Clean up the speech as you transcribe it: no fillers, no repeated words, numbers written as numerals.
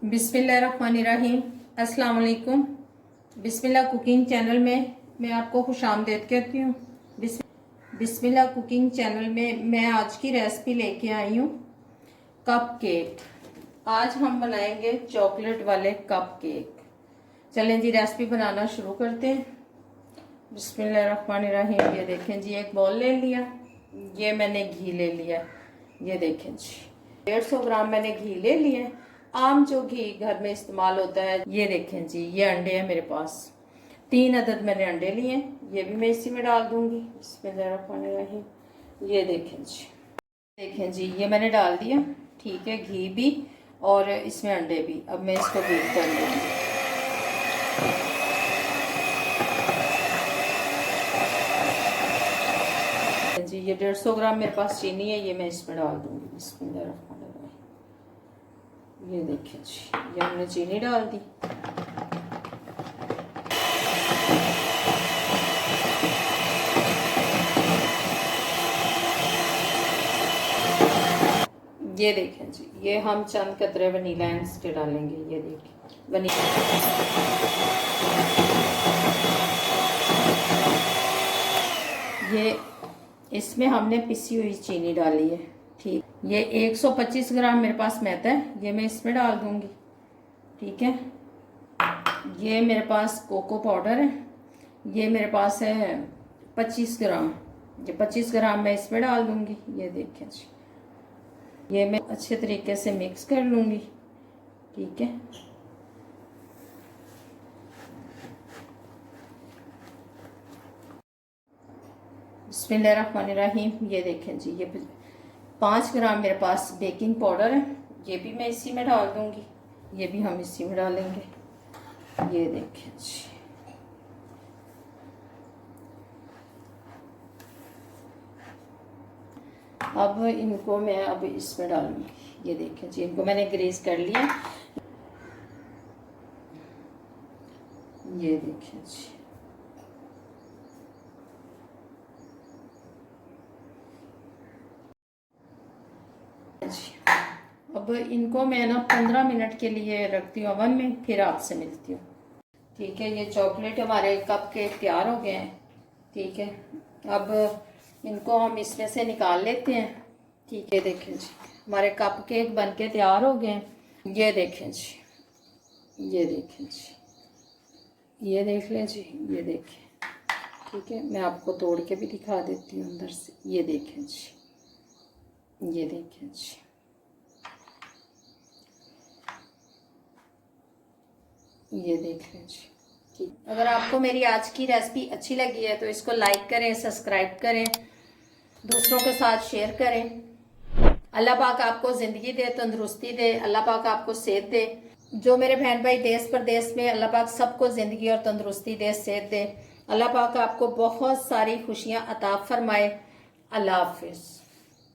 बिस्मिल्लाहिर्रहमानिर्रहीम। अस्सलाम वालेकुम। बिस्मिल्लाह कुकिंग चैनल में मैं आपको खुशामदीद कहती हूँ। बिस्मिल्लाह कुकिंग चैनल में मैं आज की रेसिपी लेके आई हूँ कप केक। आज हम बनाएंगे चॉकलेट वाले कप केक। चलें जी रेसिपी बनाना शुरू करते हैं। बिस्मिल्लाहिर्रहमानिर्रहीम। ये देखें जी, एक बॉल ले लिया, ये मैंने घी ले लिया, ये देखें जी 150 ग्राम मैंने घी ले लिया। आम जो घी घर में इस्तेमाल होता है। ये देखें जी, ये अंडे हैं मेरे पास, 3 अदद मैंने अंडे लिए, ये भी मैं इसी में डाल दूंगी। बिस्मिल्लाहिर्रहमानिर्रहीम। ये देखें जी, ये मैंने डाल दिया, ठीक है, घी भी और इसमें अंडे भी। अब मैं इसको बीट कर लूँगी। जी ये 150 ग्राम मेरे पास चीनी है, ये मैं इसमें डाल दूंगी। बिस्मिल्लाहिर्रहमानिर्रहीम। ये देखिए जी, ये हमने चीनी डाल दी। ये देखें जी, ये हम चंद कतरे वनीला एसेंस के डालेंगे। ये देखिए वनीला, ये इसमें हमने पिसी हुई चीनी डाली है, ठीक। ये 125 ग्राम मेरे पास मैदा है, ये मैं इसमें डाल दूंगी, ठीक है। ये मेरे पास कोको पाउडर है, ये मेरे पास है 25 ग्राम, ये 25 ग्राम मैं इसमें डाल दूंगी। ये देखें जी, ये मैं अच्छे तरीके से मिक्स कर लूंगी, ठीक है। बिस्मिल्लाहिर्रहमानिर्रहीम। ये देखें जी, ये 5 ग्राम मेरे पास बेकिंग पाउडर है, ये भी मैं इसी में डाल दूंगी, ये भी हम इसी में डालेंगे। ये देखें जी, अब इनको मैं अब इसमें डालूंगी। ये देखें जी, इनको मैंने ग्रीस कर लिया। ये देखें जी, अब इनको मैं ना 15 मिनट के लिए रखती हूँ ओवन में, फिर आपसे मिलती हूँ, ठीक है। ये चॉकलेट हमारे कप के तैयार हो गए हैं, ठीक है। अब इनको हम इसमें से निकाल लेते हैं, ठीक है। देखें जी, हमारे कप केक बन के तैयार हो गए हैं। ये देखें जी, ये देखें जी, ये देख लें जी, ये देखें, ठीक है। मैं आपको तोड़ के भी दिखा देती हूँ अंदर से। ये देखें जी, ये देखें जी, ये देख लें जी, ठीक। अगर आपको मेरी आज की रेसिपी अच्छी लगी है तो इसको लाइक करें, सब्सक्राइब करें, दूसरों के साथ शेयर करें। अल्लाह पाक आपको ज़िंदगी दे, तंदुरुस्ती दे, अल्लाह पाक आपको सेहत दे। जो मेरे बहन भाई देश प्रदेश में, अल्लाह पाक सबको ज़िंदगी और तंदुरुस्ती दे, सेहत दे। अल्लाह पाक आपको बहुत सारी खुशियाँ अता फरमाए। अल्लाह हाफिज़।